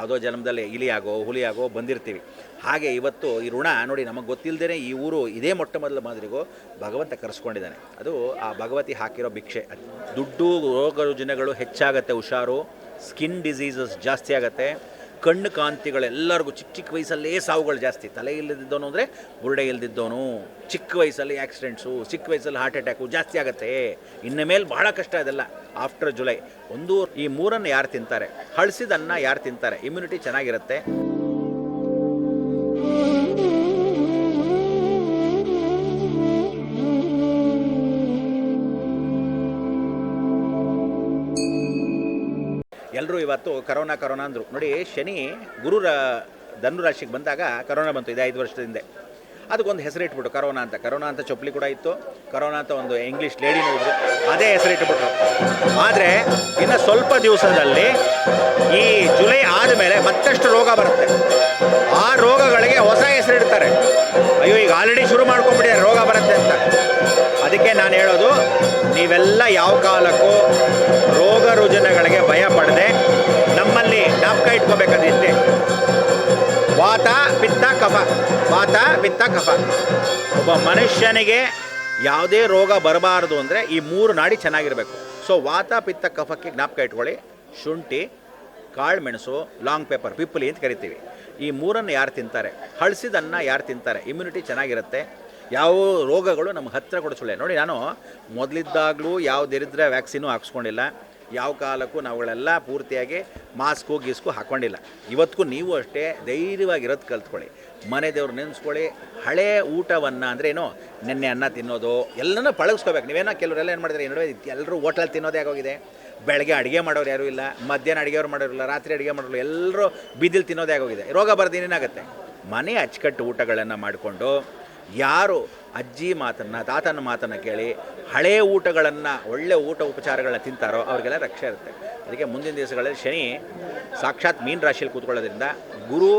ಯಾವುದೋ ಜನ್ಮದಲ್ಲಿ ಇಲಿಯಾಗೋ ಹುಲಿಯಾಗೋ ಬಂದಿರ್ತೀವಿ. ಹಾಗೆ ಇವತ್ತು ಈ ಋಣ ನೋಡಿ, ನಮಗೆ ಗೊತ್ತಿಲ್ಲದೇ ಈ ಊರು ಇದೇ ಮೊಟ್ಟ ಮೊದಲ ಮಾದರಿಗೂ ಭಗವಂತ ಕರೆಸ್ಕೊಂಡಿದ್ದಾನೆ. ಅದು ಆ ಭಗವತಿ ಹಾಕಿರೋ ಭಿಕ್ಷೆ. ದುಡ್ಡು ರೋಗ ರುಜಿನಗಳು ಹೆಚ್ಚಾಗತ್ತೆ, ಹುಷಾರು. ಸ್ಕಿನ್ ಡಿಸೀಸಸ್ ಜಾಸ್ತಿ ಆಗುತ್ತೆ. ಕಣ್ಣು ಕಾಂತಿಗಳೆಲ್ಲರಿಗೂ ಚಿಕ್ಕ ಚಿಕ್ಕ ವಯಸ್ಸಲ್ಲೇ ಸಾವುಗಳು ಜಾಸ್ತಿ. ತಲೆ ಇಲ್ಲದಿದ್ದವನು ಅಂದರೆ ಬುರುಡೆ ಇಲ್ಲದಿದ್ದವನು, ಚಿಕ್ಕ ವಯಸ್ಸಲ್ಲಿ ಆಕ್ಸಿಡೆಂಟ್ಸು, ಚಿಕ್ಕ ವಯಸ್ಸಲ್ಲಿ ಹಾರ್ಟ್ ಅಟ್ಯಾಕು ಜಾಸ್ತಿ ಆಗುತ್ತೆ. ಇನ್ನು ಮೇಲೆ ಭಾಳ ಕಷ್ಟ ಅದೆಲ್ಲ. ಆಫ್ಟರ್ ಜುಲೈ ಈ ಮೂರನ್ನು ಯಾರು ತಿಂತಾರೆ, ಹಳಸಿದನ್ನ ಯಾರು ತಿಂತಾರೆ, ಇಮ್ಯುನಿಟಿ ಚೆನ್ನಾಗಿರುತ್ತೆ. ಎಲ್ಲರೂ ಇವತ್ತು ಕರೋನಾ ಅಂದರು ನೋಡಿ. ಶನಿ ಗುರು ಧನು ರಾಶಿಗೆ ಬಂದಾಗ ಕರೋನಾ ಬಂತು, ಇದು 5 ವರ್ಷದ ಹಿಂದೆ. ಅದಕ್ಕೊಂದು ಹೆಸರಿಟ್ಬಿಟ್ಟು ಕರೋನಾ ಅಂತ ಚೊಪ್ಲಿ ಕೂಡ ಇತ್ತು. ಕರೋನಾ ಅಂತ ಒಂದು ಇಂಗ್ಲೀಷ್ ಲೇಡಿನೂ ಇದ್ರು, ಅದೇ ಹೆಸರಿಟ್ಬಿಟ್ರು. ಆದರೆ ಇನ್ನು ಸ್ವಲ್ಪ ದಿವಸದಲ್ಲಿ ಈ ಜುಲೈ ಆದಮೇಲೆ ಮತ್ತಷ್ಟು ರೋಗ ಬರುತ್ತೆ. ಆ ರೋಗಗಳಿಗೆ ಹೊಸ ಹೆಸರಿಡ್ತಾರೆ. ಅಯ್ಯೋ, ಈಗ ಆಲ್ರೆಡಿ ಶುರು ಮಾಡ್ಕೊಂಡ್ಬಿಟ್ಟಿದ್ದಾರೆ ರೋಗ ಬರುತ್ತೆ ಅಂತ. ಅದಕ್ಕೆ ನಾನು ಹೇಳೋದು, ನೀವೆಲ್ಲ ಯಾವ ಕಾಲಕ್ಕೂ ರೋಗ ರುಜಿನಗಳಿಗೆ ಭಯ ಪಡದೆ ನಮ್ಮಲ್ಲಿ ಜ್ಞಾಪಕ ಇಟ್ಕೋಬೇಕಾದಿಷ್ಟೇ. ವಾತ ಪಿತ್ತ ಕಫ, ವಾತ ಪಿತ್ತ ಕಫ. ಒಬ್ಬ ಮನುಷ್ಯನಿಗೆ ಯಾವುದೇ ರೋಗ ಬರಬಾರದು ಅಂದರೆ ಈ 3 ನಾಡಿ ಚೆನ್ನಾಗಿರಬೇಕು. ಸೊ ವಾತ ಪಿತ್ತ ಕಫಕ್ಕೆ ಜ್ಞಾಪಕ ಇಟ್ಕೊಳ್ಳಿ. ಶುಂಠಿ, ಕಾಳು ಮೆಣಸು, ಲಾಂಗ್ ಪೇಪರ್, ಪಿಪ್ಪಲಿ ಅಂತ ಕರಿತೀವಿ. ಈ 3ನ್ನು ಯಾರು ತಿಂತಾರೆ, ಹಳಸಿದನ್ನ ಯಾರು ತಿಂತಾರೆ, ಇಮ್ಯುನಿಟಿ ಚೆನ್ನಾಗಿರುತ್ತೆ. ಯಾವ ರೋಗಗಳು ನಮ್ಮ ಹತ್ತಿರ ಕೂಡ ಸುಳ್ಳೆ. ನೋಡಿ, ನಾನು ಮೊದಲಿದ್ದಾಗಲೂ ಯಾವುದಿರಿದ್ರೆ ವ್ಯಾಕ್ಸಿನು ಹಾಕ್ಸ್ಕೊಂಡಿಲ್ಲ. ಯಾವ ಕಾಲಕ್ಕೂ ನಾವುಗಳೆಲ್ಲ ಪೂರ್ತಿಯಾಗಿ ಮಾಸ್ಕು ಗೀಸ್ಕು ಹಾಕ್ಕೊಂಡಿಲ್ಲ. ಇವತ್ತಿಗೂ ನೀವು ಅಷ್ಟೇ ಧೈರ್ಯವಾಗಿರೋದು ಕಲ್ತ್ಕೊಳ್ಳಿ. ಮನೆ ದೇವ್ರು ನೆನೆಸ್ಕೊಳ್ಳಿ. ಹಳೇ ಊಟವನ್ನು ಅಂದರೆ ಏನೋ ನೆನ್ನೆ ಅನ್ನ ತಿನ್ನೋದು ಎಲ್ಲನೂ ಪಳಗಿಸ್ಕೋಬೇಕು. ನೀವೇನೋ ಕೆಲವರೆಲ್ಲ ಏನು ಮಾಡಿದ್ರೆ ಏನೋ ಎಲ್ಲರೂ ಹೋಟ್ಲಲ್ಲಿ ತಿನ್ನೋದೇ ಆಗೋಗಿದೆ. ಬೆಳಗ್ಗೆ ಅಡುಗೆ ಮಾಡೋರು ಯಾರೂ ಇಲ್ಲ, ಮಧ್ಯಾಹ್ನ ಅಡುಗೆಯವ್ರು ಮಾಡೋರಿಲ್ಲ, ರಾತ್ರಿ ಅಡುಗೆ ಮಾಡೋರು, ಎಲ್ಲರೂ ಬೀದಿಲಿ ತಿನ್ನೋದೇ ಆಗೋಗಿದೆ. ರೋಗ ಬರ್ದೇನೇನಾಗುತ್ತೆ? ಮನೆ ಅಚ್ಚುಕಟ್ಟು ಊಟಗಳನ್ನು ಮಾಡಿಕೊಂಡು ಯಾರು ಅಜ್ಜಿ ಮಾತನ್ನು, ತಾತನ ಮಾತನ್ನು ಕೇಳಿ ಹಳೆಯ ಊಟಗಳನ್ನು, ಒಳ್ಳೆ ಊಟ ಉಪಚಾರಗಳನ್ನ ತಿಂತಾರೋ ಅವ್ರಿಗೆಲ್ಲ ರಕ್ಷೆ ಇರುತ್ತೆ. ಅದಕ್ಕೆ ಮುಂದಿನ ದಿವಸಗಳಲ್ಲಿ ಶನಿ ಸಾಕ್ಷಾತ್ ಮೀನ ರಾಶಿಯಲ್ಲಿ ಕೂತ್ಕೊಳ್ಳೋದ್ರಿಂದ ಗುರು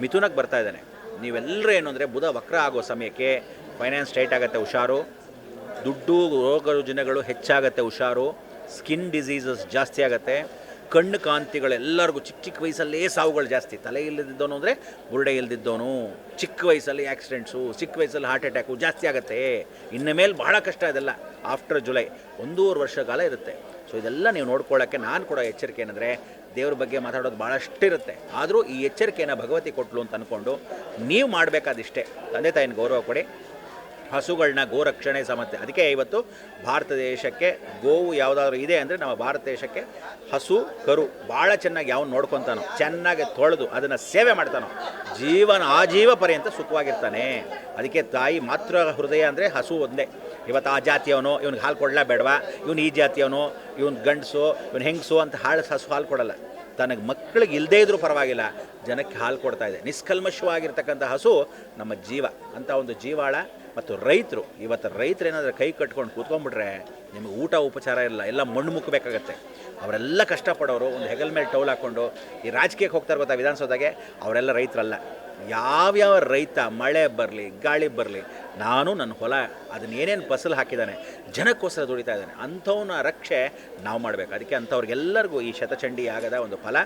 ಮಿಥುನಕ್ಕೆ ಬರ್ತಾ ಇದ್ದಾನೆ. ನೀವೆಲ್ಲರೂ ಏನು ಅಂದರೆ ಬುಧ ವಕ್ರ ಆಗೋ ಸಮಯಕ್ಕೆ ಫೈನಾನ್ಸ್ ಟೈಟ್ ಆಗುತ್ತೆ, ಹುಷಾರು. ದುಡ್ಡು ರೋಗ ರುಜಿನಗಳು ಹೆಚ್ಚಾಗತ್ತೆ, ಹುಷಾರು. ಸ್ಕಿನ್ ಡಿಸೀಸಸ್ ಜಾಸ್ತಿ ಆಗುತ್ತೆ. ಕಣ್ಣು ಕಾಂತಿಗಳೆಲ್ಲರಿಗೂ ಚಿಕ್ಕ ಚಿಕ್ಕ ವಯಸ್ಸಲ್ಲೇ ಸಾವುಗಳು ಜಾಸ್ತಿ. ತಲೆ ಇಲ್ಲದಿದ್ದವನು ಅಂದರೆ ಬುರುಡೆ ಇಲ್ಲದಿದ್ದವನು, ಚಿಕ್ಕ ವಯಸ್ಸಲ್ಲಿ ಆಕ್ಸಿಡೆಂಟ್ಸು, ಚಿಕ್ಕ ವಯಸ್ಸಲ್ಲಿ ಹಾರ್ಟ್ ಅಟ್ಯಾಕು ಜಾಸ್ತಿ ಆಗುತ್ತೆ. ಇನ್ನು ಮೇಲೆ ಭಾಳ ಕಷ್ಟ ಅದೆಲ್ಲ. ಆಫ್ಟರ್ ಜುಲೈ 1.5 ವರ್ಷ ಕಾಲ ಇರುತ್ತೆ. ಸೊ ಇದೆಲ್ಲ ನೀವು ನೋಡ್ಕೊಳ್ಳೋಕ್ಕೆ ನಾನು ಕೊಡೋ ಎಚ್ಚರಿಕೆ ಏನಂದರೆ, ದೇವ್ರ ಬಗ್ಗೆ ಮಾತಾಡೋದು ಭಾಳಷ್ಟಿರುತ್ತೆ. ಆದರೂ ಈ ಎಚ್ಚರಿಕೆಯನ್ನು ಭಗವತಿ ಕೊಟ್ಟಲು ಅಂತ ಅಂದ್ಕೊಂಡು ನೀವು ಮಾಡಬೇಕಾದಿಷ್ಟೇ. ತಂದೆ ತಾಯಿನ ಗೌರವ ಕೊಡಿ. ಹಸುಗಳನ್ನ ಗೋರಕ್ಷಣೆ ಸಮಸ್ಯೆ. ಅದಕ್ಕೆ ಇವತ್ತು ಭಾರತ ದೇಶಕ್ಕೆ ಗೋವು ಯಾವುದಾದ್ರೂ ಇದೆ ಅಂದರೆ ನಮ್ಮ ಭಾರತ ದೇಶಕ್ಕೆ ಹಸು ಕರು ಭಾಳ ಚೆನ್ನಾಗಿ ಯಾವ ನೋಡ್ಕೊತಾನೋ, ಚೆನ್ನಾಗಿ ತೊಳೆದು ಅದನ್ನು ಸೇವೆ ಮಾಡ್ತಾನೋ, ಆಜೀವ ಪರ್ಯಂತ ಸುಖವಾಗಿರ್ತಾನೆ. ಅದಕ್ಕೆ ತಾಯಿ ಮಾತೃ ಹೃದಯ ಅಂದರೆ ಹಸು ಒಂದೇ. ಇವತ್ತು ಆ ಜಾತಿಯವನು ಇವ್ನಿಗೆ ಹಾಲು ಕೊಡಲಾ ಬೇಡವಾ, ಇವನು ಈ ಜಾತಿಯವನು, ಇವನು ಗಂಡಸು, ಇವನು ಹೆಂಗಸು ಅಂತ ಹಸು ಹಾಲು ಕೊಡಲ್ಲ. ತನಗೆ ಮಕ್ಕಳಿಗೆ ಇಲ್ಲದೇ ಇದ್ರೂ ಪರವಾಗಿಲ್ಲ, ಜನಕ್ಕೆ ಹಾಲು ಕೊಡ್ತಾ ಇದೆ. ನಿಷ್ಕಲ್ಮಶವಾಗಿರ್ತಕ್ಕಂಥ ಹಸು ನಮ್ಮ ಜೀವ. ಅಂಥ ಒಂದು ಜೀವಾಳ. ಮತ್ತು ರೈತರು, ಇವತ್ತು ರೈತರು ಏನಾದರೂ ಕೈ ಕಟ್ಕೊಂಡು ಕೂತ್ಕೊಂಡ್ಬಿಟ್ರೆ ನಿಮಗೆ ಊಟ ಉಪಚಾರ ಇಲ್ಲ, ಎಲ್ಲ ಮಣ್ಣು ಮುಕ್ಕಬೇಕಾಗತ್ತೆ. ಅವರೆಲ್ಲ ಕಷ್ಟಪಡೋರು ಒಂದು ಹೆಗಲ ಮೇಲೆ ಟೌಲ್ ಹಾಕ್ಕೊಂಡು ಈ ರಾಜಕೀಯಕ್ಕೆ ಹೋಗ್ತಾರೆ ಗೊತ್ತಾ, ವಿಧಾನಸೌಧಗೆ, ಅವರೆಲ್ಲ ರೈತರಲ್ಲ. ಯಾವ್ಯಾವ ರೈತ ಮಳೆ ಬರಲಿ ಗಾಳಿ ಬರಲಿ, ನಾನು ನನ್ನ ಹೊಲ ಅದನ್ನ ಏನೇನು ಫಸಲು ಹಾಕಿದ್ದಾನೆ ಜನಕ್ಕೋಸ್ಕರ ದುಡಿತಾ ಇದ್ದಾನೆ, ಅಂಥವನ್ನ ರಕ್ಷೆ ನಾವು ಮಾಡಬೇಕು. ಅದಕ್ಕೆ ಅಂಥವ್ರಿಗೆಲ್ಲರಿಗೂ ಈ ಶತಚಂಡಿ ಆಗದ ಒಂದು ಫಲ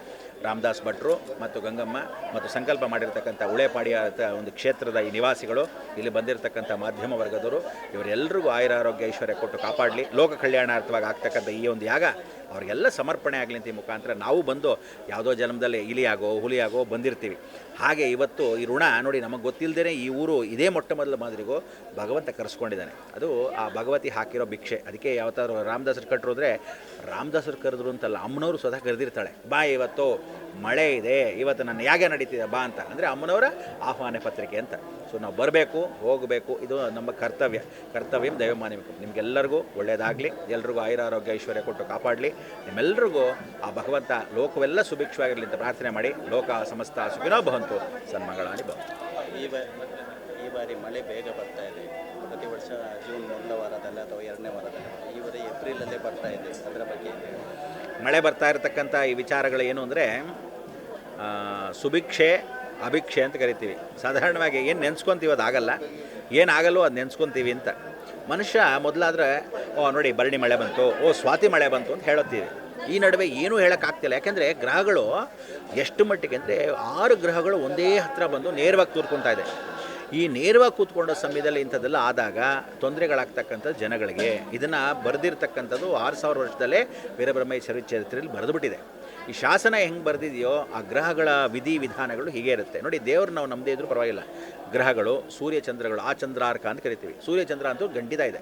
ರಾಮದಾಸ್ ಭಟ್ರು ಮತ್ತು ಗಂಗಮ್ಮ ಮತ್ತು ಸಂಕಲ್ಪ ಮಾಡಿರ್ತಕ್ಕಂಥ ಉಳೆಪಾಡಿಯ ಒಂದು ಕ್ಷೇತ್ರದ ಈ ನಿವಾಸಿಗಳು, ಇಲ್ಲಿ ಬಂದಿರತಕ್ಕಂಥ ಮಾಧ್ಯಮ ವರ್ಗದವರು, ಇವರೆಲ್ಲರಿಗೂ ಆಯುರಾರೋಗ್ಯ ಐಶ್ವರ್ಯ ಕೊಟ್ಟು ಕಾಪಾಡಲಿ. ಲೋಕ ಕಲ್ಯಾಣಾರ್ಥವಾಗಿ ಆಗ್ತಕ್ಕಂಥ ಈ ಒಂದು ಯಾಗ ಅವರಿಗೆಲ್ಲ ಸಮರ್ಪಣೆ ಆಗಲಿ ಅಂತ ಈ ಮುಖಾಂತರ ನಾವು ಬಂದು ಯಾವುದೋ ಜನ್ಮದಲ್ಲಿ ಇಲಿಯಾಗೋ ಹುಲಿಯಾಗೋ ಬಂದಿರ್ತೀವಿ. ಹಾಗೆ ಇವತ್ತು ಈ ಋಣ ನೋಡಿ, ನಮಗೆ ಗೊತ್ತಿಲ್ಲದೇ ಈ ಊರು ಇದೇ ಮೊಟ್ಟ ಮೊದಲ ಮಾದರಿಗೂ ಭಗವಂತ ಕರೆಸ್ಕೊಂಡಿದ್ದಾನೆ. ಅದು ಆ ಭಗವತಿ ಹಾಕಿರೋ ಭಿಕ್ಷೆ. ಅದಕ್ಕೆ ಯಾವತ್ತಾದ್ರು ರಾಮದಾಸರು ಕಟ್ಟರು ಅಂದರೆ ರಾಮದಾಸರು ಕರೆದ್ರು ಅಂತಲ್ಲ, ಅಮ್ಮನವರು ಸ್ವತಃ ಕರೆದಿರ್ತಾಳೆ. ಬಾ ಇವತ್ತು ಮಳೆ ಇದೆ, ಇವತ್ತು ನನ್ನ ಯಾಗ ನಡೀತಿದೆ ಬಾ ಅಂತ. ಅಂದರೆ ಅಮ್ಮನವರ ಆಹ್ವಾನ ಪತ್ರಿಕೆ ಅಂತ. ಸೊ ನಾವು ಬರಬೇಕು, ಹೋಗಬೇಕು, ಇದು ನಮ್ಮ ಕರ್ತವ್ಯ ದೈವಮಾನಬೇಕು. ನಿಮಗೆಲ್ಲರಿಗೂ ಒಳ್ಳೆಯದಾಗಲಿ, ಎಲ್ರಿಗೂ ಆಯುರಾರೋಗ್ಯ ಐಶ್ವರ್ಯ ಕೊಟ್ಟು ಕಾಪಾಡಲಿ. ನಿಮ್ಮೆಲ್ಲರಿಗೂ ಆ ಭಗವಂತ ಲೋಕವೆಲ್ಲ ಸುಭಿಕ್ಷವಾಗಿರಲಿ ಅಂತ ಪ್ರಾರ್ಥನೆ ಮಾಡಿ, ಲೋಕ ಸಮಸ್ತ ಸುಖಿನೋ ಭವಂತು, ಸನ್ಮಂಗಳಾನಿ ಭವಂತು. ಈ ಬಾರಿ ಮಳೆ ಬೇಗ ಬರ್ತಾ ಇದೆ. ಪ್ರತಿ ವರ್ಷ ಜೂನ್ 1ನೇ ವಾರದಲ್ಲಿ ಅಥವಾ 2ನೇ ವಾರದಲ್ಲಿ, ಈ ಬಾರಿ ಏಪ್ರಿಲಲ್ಲೇ ಬರ್ತಾ ಇದೆ. ಅದರ ಬಗ್ಗೆ ಮಳೆ ಬರ್ತಾ ಇರತಕ್ಕಂಥ ಈ ವಿಚಾರಗಳು ಏನು ಅಂದರೆ, ಸುಭಿಕ್ಷೆ ಅಭಿಕ್ಷೆ ಅಂತ ಕರಿತೀವಿ. ಸಾಧಾರಣವಾಗಿ ಏನು ನೆನೆಸ್ಕೊತೀವಿ ಅದಾಗಲ್ಲ, ಏನಾಗಲ್ಲೋ ಅದು ನೆನೆಸ್ಕೊತೀವಿ ಅಂತ. ಮನುಷ್ಯ ಮೊದಲಾದರೆ ನೋಡಿ ಭರಣಿ ಮಳೆ ಬಂತು, ಸ್ವಾತಿ ಮಳೆ ಬಂತು ಅಂತ ಹೇಳುತ್ತೀವಿ. ಈ ನಡುವೆ ಏನೂ ಹೇಳೋಕ್ಕಾಗ್ತಿಲ್ಲ. ಯಾಕೆಂದರೆ ಗ್ರಹಗಳು ಎಷ್ಟು ಮಟ್ಟಿಗೆ ಅಂದರೆ 6 ಗ್ರಹಗಳು ಒಂದೇ ಹತ್ತಿರ ಬಂದು ನೇರವಾಗಿ ಕೂತ್ಕೊತಾ ಇದೆ. ಈ ನೇರವಾಗಿ ಕೂತ್ಕೊಂಡ ಸಮಯದಲ್ಲಿ ಇಂಥದ್ದೆಲ್ಲ ಆದಾಗ ತೊಂದರೆಗಳಾಗ್ತಕ್ಕಂಥದ್ದು ಜನಗಳಿಗೆ. ಇದನ್ನು ಬರೆದಿರ್ತಕ್ಕಂಥದ್ದು 6000 ವರ್ಷದಲ್ಲೇ ವೀರಬ್ರಹ್ಮ ಚರಿತ್ರೆಯಲ್ಲಿ ಬರೆದುಬಿಟ್ಟಿದೆ. ಈ ಶಾಸನ ಹೆಂಗೆ ಬರೆದಿದೆಯೋ ಆ ಗ್ರಹಗಳ ವಿಧಿ ವಿಧಾನಗಳು ಹೀಗೆ ಇರುತ್ತೆ. ನೋಡಿ, ದೇವ್ರು ನಾವು ನಮ್ಮದೇ ಇದ್ರೂ ಪರವಾಗಿಲ್ಲ. ಗ್ರಹಗಳು, ಸೂರ್ಯ ಚಂದ್ರಗಳು, ಆ ಚಂದ್ರಾರ್ಕ ಅಂತ ಕರಿತೀವಿ. ಸೂರ್ಯ ಚಂದ್ರ ಅಂತೂ ಗಂಟಿದ ಇದೆ.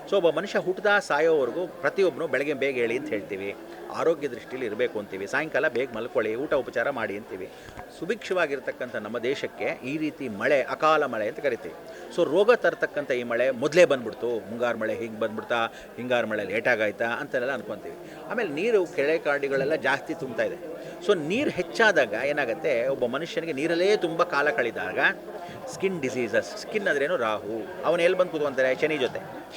ಸೊ ಒಬ್ಬ ಮನುಷ್ಯ ಹುಟ್ಟಿದ ಸಾಯೋವರೆಗೂ ಪ್ರತಿಯೊಬ್ಬನು ಬೆಳಗ್ಗೆ ಬೇಗ ಹೇಳಿ ಅಂತ ಹೇಳ್ತೀವಿ. ಆರೋಗ್ಯ ದೃಷ್ಟಿಯಲ್ಲಿ ಇರಬೇಕು ಅಂತೀವಿ. ಸಾಯಂಕಾಲ ಬೇಗ ಮಲ್ಕೊಳ್ಳಿ, ಊಟ ಉಪಚಾರ ಮಾಡಿ ಅಂತೀವಿ. ಸುಭಿಕ್ಷವಾಗಿರ್ತಕ್ಕಂಥ ನಮ್ಮ ದೇಶಕ್ಕೆ ಈ ರೀತಿ ಮಳೆ, ಅಕಾಲ ಮಳೆ ಅಂತ ಕರಿತೀವಿ. ಸೊ ರೋಗ ತರ್ತಕ್ಕಂಥ ಈ ಮಳೆ ಮೊದಲೇ ಬಂದ್ಬಿಡ್ತು. ಮುಂಗಾರು ಮಳೆ ಹಿಂಗೆ ಬಂದ್ಬಿಡ್ತಾ, ಹಿಂಗಾರು ಮಳೆ ಲೇಟಾಗಾಯ್ತಾ ಅಂತೆಲ್ಲ ಅನ್ಕೊತೀವಿ. ಆಮೇಲೆ ನೀರು ಕೆಳೆ ಕಾಡಿಗಳೆಲ್ಲ ಜಾಸ್ತಿ ತುಂಬ್ತಾ ಇದೆ. ಸೊ ನೀರು ಹೆಚ್ಚಾದಾಗ ಏನಾಗುತ್ತೆ, ಒಬ್ಬ ಮನುಷ್ಯನಿಗೆ ನೀರಲ್ಲೇ ತುಂಬ ಕಾಲ ಕಳೆದಾಗ ಸ್ಕಿನ್ ಡಿಸೀಸಸ್. ಸ್ಕಿನ್ ಅಂದ್ರೇನು? ರಾಹು. ಅವನು ಎಲ್ಲಿ ಬಂದು ಕೂತ್ಕೊಂತಾರೆ?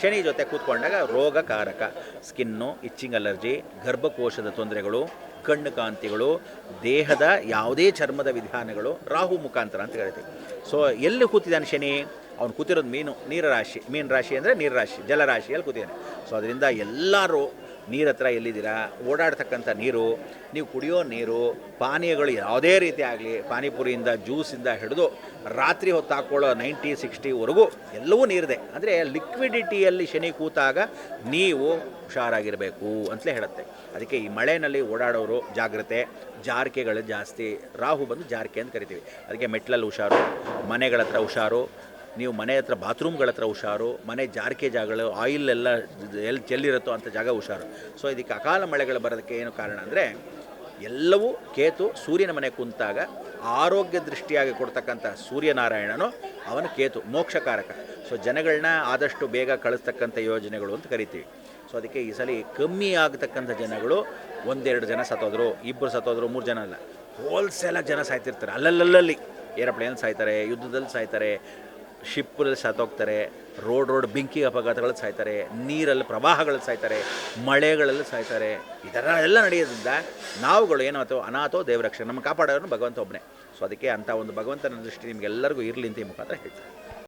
ಶನಿ ಜೊತೆ ಕೂತ್ಕೊಂಡಾಗ ರೋಗಕಾರಕ. ಸ್ಕಿನ್ನು, ಇಚ್ಚಿಂಗ್ ಅಲರ್ಜಿ, ಗರ್ಭಕೋಶದ ತೊಂದರೆಗಳು, ಕಣ್ಣು ಕಾಂತಿಗಳು, ದೇಹದ ಯಾವುದೇ ಚರ್ಮದ ವಿಧಾನಗಳು ರಾಹು ಮುಖಾಂತರ ಅಂತ ಕರಿತೀವಿ. ಸೊ ಎಲ್ಲಿ ಕೂತಿದ್ದಾನೆ ಶನಿ? ಅವ್ನು ಕೂತಿರೋದು ನೀರು ರಾಶಿ. ಮೀನು ರಾಶಿ ಅಂದರೆ ನೀರು ರಾಶಿ, ಜಲರಾಶಿಯಲ್ಲಿ ಕೂತಿದ್ದಾನೆ. ಸೊ ಅದರಿಂದ ಎಲ್ಲರೂ ನೀರ ಹತ್ರ ಎಲ್ಲಿದ್ದೀರಾ, ಓಡಾಡ್ತಕ್ಕಂಥ ನೀರು, ನೀವು ಕುಡಿಯೋ ನೀರು, ಪಾನೀಯಗಳು ಯಾವುದೇ ರೀತಿ ಆಗಲಿ, ಪಾನಿಪುರಿಯಿಂದ ಜ್ಯೂಸಿಂದ ಹಿಡಿದು ರಾತ್ರಿ ಹೊತ್ತು ಹಾಕ್ಕೊಳ್ಳೋ 90-60ವರೆಗೂ ಎಲ್ಲವೂ ನೀರಿದೆ. ಅಂದರೆ ಲಿಕ್ವಿಡಿಟಿಯಲ್ಲಿ ಶನಿ ಕೂತಾಗ ನೀವು ಹುಷಾರಾಗಿರಬೇಕು ಅಂತಲೇ ಹೇಳುತ್ತೆ. ಅದಕ್ಕೆ ಈ ಮಳೆಯಲ್ಲಿ ಓಡಾಡೋರು ಜಾಗ್ರತೆ. ಜಾರಿಕೆಗಳು ಜಾಸ್ತಿ. ರಾಹು ಬಂದು ಜಾರಿಕೆ ಅಂತ ಕರಿತೀವಿ. ಅದಕ್ಕೆ ಮೆಟ್ಲಲ್ಲಿ ಹುಷಾರು, ಮನೆಗಳ ಹತ್ರ ಹುಷಾರು, ನೀವು ಮನೆ ಹತ್ರ ಬಾತ್ರೂಮ್ಗಳ ಹತ್ರ ಹುಷಾರು, ಮನೆ ಜಾರಿಕೆ ಜಾಗಗಳು, ಆಯಿಲ್ ಎಲ್ಲ ಎಲ್ಲಿ ಚೆಲ್ಲಿರುತ್ತೋ ಅಂಥ ಜಾಗ ಹುಷಾರು. ಸೊ ಇದಕ್ಕೆ ಅಕಾಲ ಮಳೆಗಳು ಬರೋದಕ್ಕೆ ಏನು ಕಾರಣ ಅಂದರೆ ಎಲ್ಲವೂ ಕೇತು ಸೂರ್ಯನ ಮನೆ ಕುಂತಾಗ ಆರೋಗ್ಯ ದೃಷ್ಟಿಯಾಗಿ ಕೊಡ್ತಕ್ಕಂಥ ಸೂರ್ಯನಾರಾಯಣನು ಅವನ ಕೇತು ಮೋಕ್ಷಕಾರಕ. ಸೊ ಜನಗಳನ್ನ ಆದಷ್ಟು ಬೇಗ ಕಳಿಸ್ತಕ್ಕಂಥ ಯೋಜನೆಗಳು ಅಂತ ಕರಿತೀವಿ. ಸೊ ಅದಕ್ಕೆ ಈ ಸಲ ಕಮ್ಮಿ ಆಗತಕ್ಕಂಥ ಜನಗಳು 1-2 ಜನ ಸತ್ತೋದ್ರು, 2 ಸತ್ತೋದ್ರು, 3 ಜನ ಅಲ್ಲ, ಹೋಲ್ಸೇಲಾಗಿ ಜನ ಸಾಯ್ತಿರ್ತಾರೆ. ಅಲ್ಲಲ್ಲಿ ಏರೋಪ್ಲೇನ್ ಸಾಯ್ತಾರೆ, ಯುದ್ಧದಲ್ಲಿ ಸಾಯ್ತಾರೆ, ಶಿಪ್ಪಲ್ಲಿ ಸತ್ತೋಗ್ತಾರೆ, ರೋಡ್ ಬೆಂಕಿ ಅಪಘಾತಗಳಲ್ಲಿ ಸಾಯ್ತಾರೆ, ನೀರಲ್ಲಿ ಪ್ರವಾಹಗಳಲ್ಲಿ ಸಾಯ್ತಾರೆ, ಮಳೆಗಳಲ್ಲಿ ಸಾಯ್ತಾರೆ. ಈ ಥರ ಎಲ್ಲ ನಡೆಯೋದ್ರಿಂದ ನಾವುಗಳು ಏನಾಯ್ತು, ಅನಾಥೋ ದೇವರಕ್ಷಣೆ, ನಮ್ಮ ಕಾಪಾಡೋನು ಭಗವಂತ ಒಬ್ಬನೇ. ಸೊ ಅದಕ್ಕೆ ಅಂಥ ಒಂದು ಭಗವಂತನ ದೃಷ್ಟಿ ನಿಮಗೆಲ್ಲರಿಗೂ ಇರಲಿ ಅಂತ ಈ ಮುಖಾಂತರ ಹೇಳ್ತಾರೆ.